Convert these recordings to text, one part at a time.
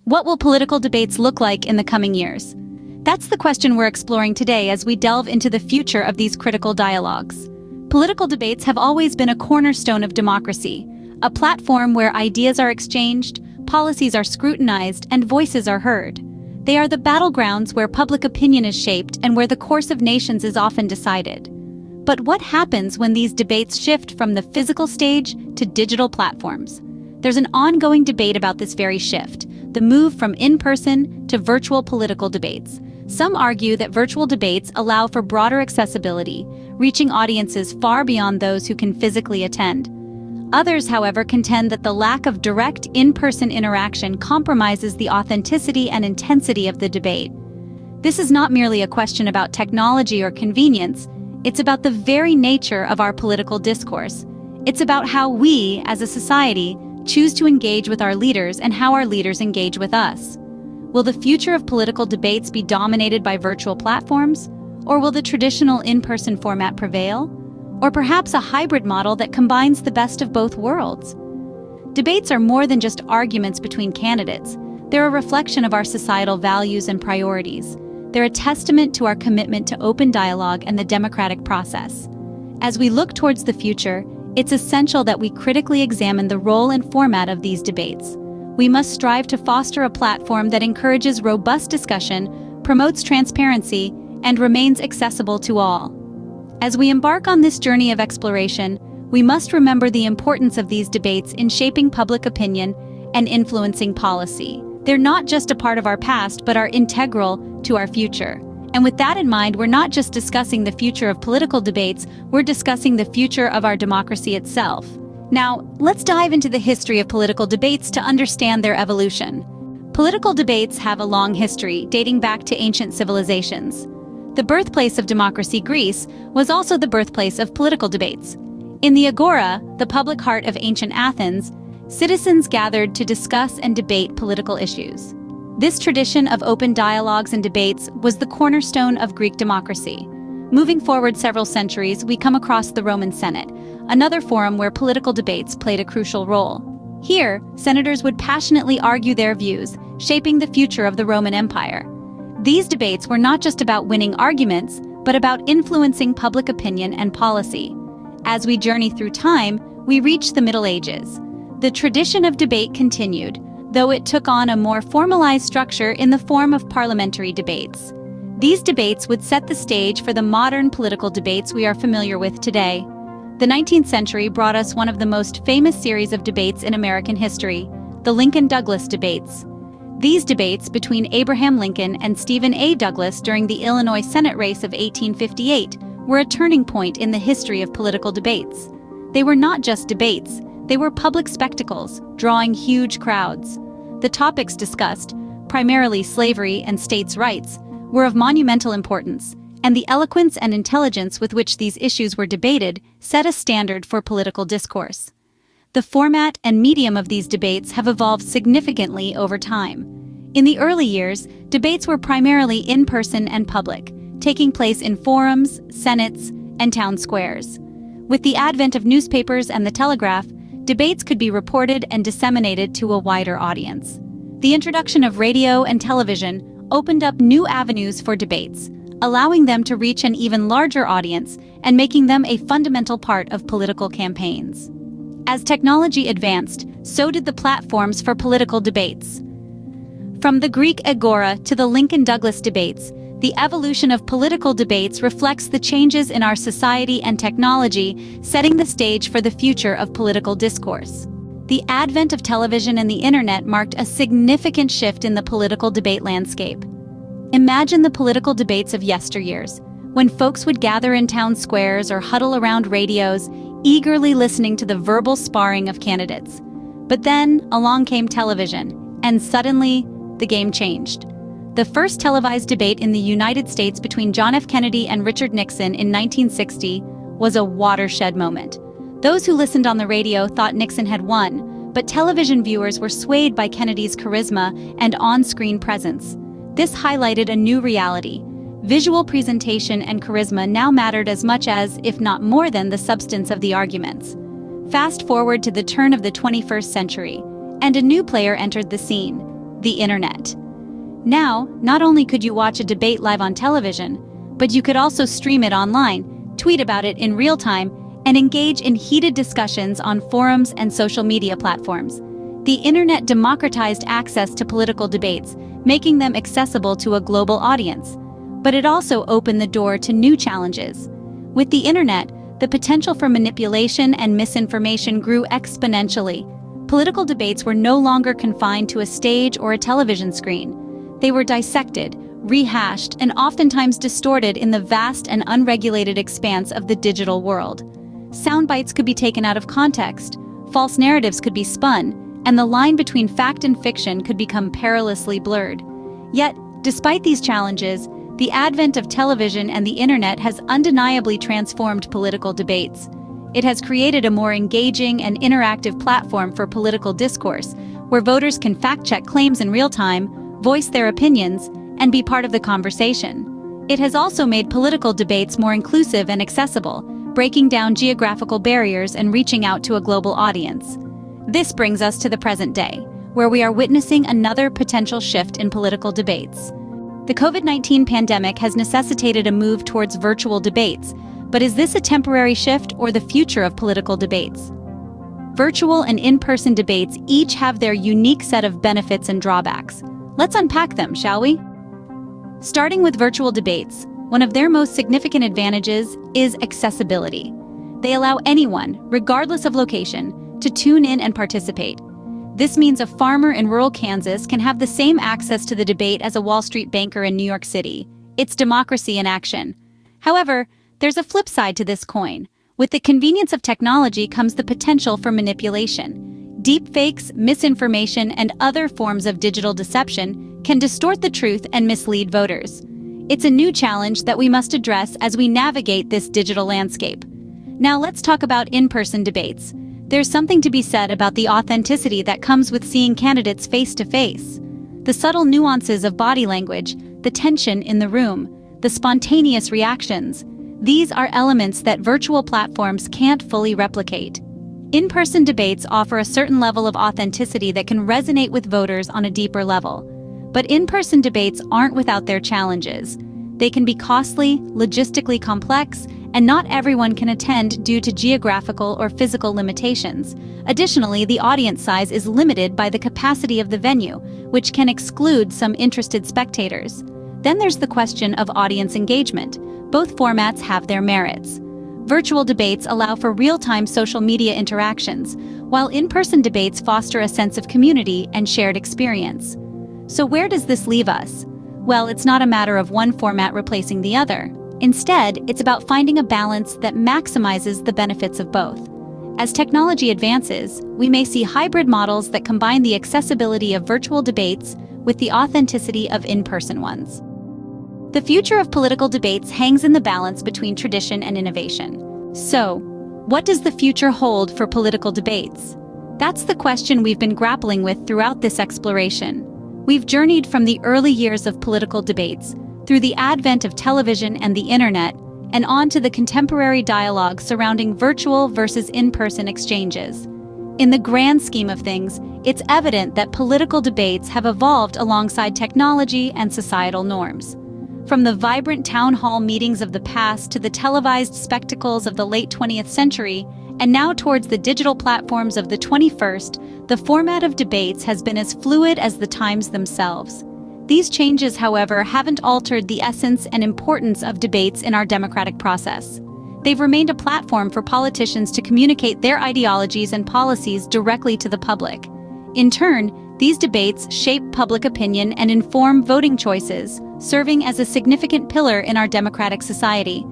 What will political debates look like in the coming years? That's the question we're exploring today as we delve into the future of these critical dialogues. Political debates have always been a cornerstone of democracy, a platform where ideas are exchanged, policies are scrutinized, and voices are heard. They are the battlegrounds where public opinion is shaped and where the course of nations is often decided. But what happens when these debates shift from the physical stage to digital platforms? There's an ongoing debate about this very shift, the move from in-person to virtual political debates. Some argue that virtual debates allow for broader accessibility, reaching audiences far beyond those who can physically attend. Others, however, contend that the lack of direct in-person interaction compromises the authenticity and intensity of the debate. This is not merely a question about technology or convenience, it's about the very nature of our political discourse. It's about how we, as a society, choose to engage with our leaders and how our leaders engage with us. Will the future of political debates be dominated by virtual platforms? Or will the traditional in-person format prevail? Or perhaps a hybrid model that combines the best of both worlds? Debates are more than just arguments between candidates. They're a reflection of our societal values and priorities. They're a testament to our commitment to open dialogue and the democratic process. As we look towards the future, it's essential that we critically examine the role and format of these debates. We must strive to foster a platform that encourages robust discussion, promotes transparency, and remains accessible to all. As we embark on this journey of exploration, we must remember the importance of these debates in shaping public opinion and influencing policy. They're not just a part of our past, but are integral to our future. And with that in mind, we're not just discussing the future of political debates, we're discussing the future of our democracy itself. Now, let's dive into the history of political debates to understand their evolution. Political debates have a long history, dating back to ancient civilizations. The birthplace of democracy, Greece, was also the birthplace of political debates. In the Agora, the public heart of ancient Athens, citizens gathered to discuss and debate political issues. This tradition of open dialogues and debates was the cornerstone of Greek democracy. Moving forward several centuries, we come across the Roman Senate, another forum where political debates played a crucial role. Here, senators would passionately argue their views, shaping the future of the Roman Empire. These debates were not just about winning arguments, but about influencing public opinion and policy. As we journey through time, we reach the Middle Ages. The tradition of debate continued, though it took on a more formalized structure in the form of parliamentary debates. These debates would set the stage for the modern political debates we are familiar with today. The 19th century brought us one of the most famous series of debates in American history, the Lincoln-Douglas debates. These debates between Abraham Lincoln and Stephen A. Douglas during the Illinois Senate race of 1858 were a turning point in the history of political debates. They were not just debates, they were public spectacles, drawing huge crowds. The topics discussed, primarily slavery and states' rights, were of monumental importance, and the eloquence and intelligence with which these issues were debated set a standard for political discourse. The format and medium of these debates have evolved significantly over time. In the early years, debates were primarily in-person and public, taking place in forums, senates, and town squares. With the advent of newspapers and the telegraph, debates could be reported and disseminated to a wider audience. The introduction of radio and television opened up new avenues for debates, allowing them to reach an even larger audience and making them a fundamental part of political campaigns. As technology advanced, so did the platforms for political debates. From the Greek Agora to the Lincoln-Douglas debates, the evolution of political debates reflects the changes in our society and technology, setting the stage for the future of political discourse. The advent of television and the internet marked a significant shift in the political debate landscape. Imagine the political debates of yesteryears, when folks would gather in town squares or huddle around radios, eagerly listening to the verbal sparring of candidates. But then, along came television, and suddenly, the game changed. The first televised debate in the United States between John F. Kennedy and Richard Nixon in 1960 was a watershed moment. Those who listened on the radio thought Nixon had won, but television viewers were swayed by Kennedy's charisma and on-screen presence. This highlighted a new reality. Visual presentation and charisma now mattered as much as, if not more than, the substance of the arguments. Fast forward to the turn of the 21st century, and a new player entered the scene: the internet. Now, not only could you watch a debate live on television, but you could also stream it online, tweet about it in real time, and engage in heated discussions on forums and social media platforms. The internet democratized access to political debates, making them accessible to a global audience. But it also opened the door to new challenges. With the internet, the potential for manipulation and misinformation grew exponentially. Political debates were no longer confined to a stage or a television screen. They were dissected, rehashed, and oftentimes distorted in the vast and unregulated expanse of the digital world. Sound bites could be taken out of context, false narratives could be spun, and the line between fact and fiction could become perilously blurred. Yet, despite these challenges, the advent of television and the internet has undeniably transformed political debates. It has created a more engaging and interactive platform for political discourse, where voters can fact-check claims in real time, voice their opinions, and be part of the conversation. It has also made political debates more inclusive and accessible, breaking down geographical barriers and reaching out to a global audience. This brings us to the present day, where we are witnessing another potential shift in political debates. The COVID-19 pandemic has necessitated a move towards virtual debates, but is this a temporary shift or the future of political debates? Virtual and in-person debates each have their unique set of benefits and drawbacks. Let's unpack them, shall we? Starting with virtual debates, one of their most significant advantages is accessibility. They allow anyone, regardless of location, to tune in and participate. This means a farmer in rural Kansas can have the same access to the debate as a Wall Street banker in New York City. It's democracy in action. However, there's a flip side to this coin. With the convenience of technology comes the potential for manipulation. Deepfakes, misinformation, and other forms of digital deception can distort the truth and mislead voters. It's a new challenge that we must address as we navigate this digital landscape. Now let's talk about in-person debates. There's something to be said about the authenticity that comes with seeing candidates face to face. The subtle nuances of body language, the tension in the room, the spontaneous reactions, these are elements that virtual platforms can't fully replicate. In-person debates offer a certain level of authenticity that can resonate with voters on a deeper level. But in-person debates aren't without their challenges. They can be costly, logistically complex, and not everyone can attend due to geographical or physical limitations. Additionally, the audience size is limited by the capacity of the venue, which can exclude some interested spectators. Then there's the question of audience engagement. Both formats have their merits. Virtual debates allow for real-time social media interactions, while in-person debates foster a sense of community and shared experience. So where does this leave us? Well, it's not a matter of one format replacing the other. Instead, it's about finding a balance that maximizes the benefits of both. As technology advances, we may see hybrid models that combine the accessibility of virtual debates with the authenticity of in-person ones. The future of political debates hangs in the balance between tradition and innovation. So, what does the future hold for political debates? That's the question we've been grappling with throughout this exploration. We've journeyed from the early years of political debates, through the advent of television and the internet, and on to the contemporary dialogue surrounding virtual versus in-person exchanges. In the grand scheme of things, it's evident that political debates have evolved alongside technology and societal norms. From the vibrant town hall meetings of the past to the televised spectacles of the late 20th century, and now towards the digital platforms of the 21st, the format of debates has been as fluid as the times themselves. These changes, however, haven't altered the essence and importance of debates in our democratic process. They've remained a platform for politicians to communicate their ideologies and policies directly to the public. In turn, these debates shape public opinion and inform voting choices, serving as a significant pillar in our democratic society.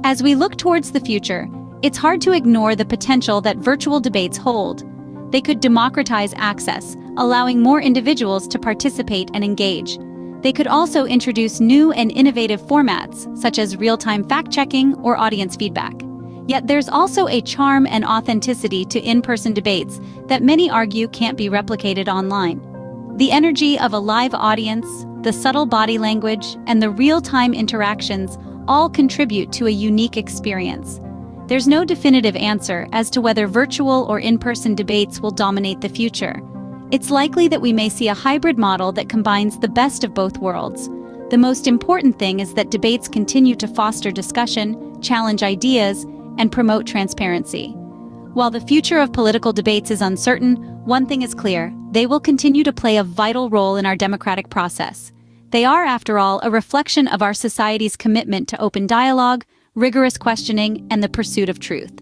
As we look towards the future, it's hard to ignore the potential that virtual debates hold. They could democratize access, allowing more individuals to participate and engage. They could also introduce new and innovative formats, such as real-time fact-checking or audience feedback. Yet there's also a charm and authenticity to in-person debates that many argue can't be replicated online. The energy of a live audience, the subtle body language, and the real-time interactions all contribute to a unique experience. There's no definitive answer as to whether virtual or in-person debates will dominate the future. It's likely that we may see a hybrid model that combines the best of both worlds. The most important thing is that debates continue to foster discussion, challenge ideas, and promote transparency. While the future of political debates is uncertain, one thing is clear: they will continue to play a vital role in our democratic process. They are, after all, a reflection of our society's commitment to open dialogue, rigorous questioning, and the pursuit of truth.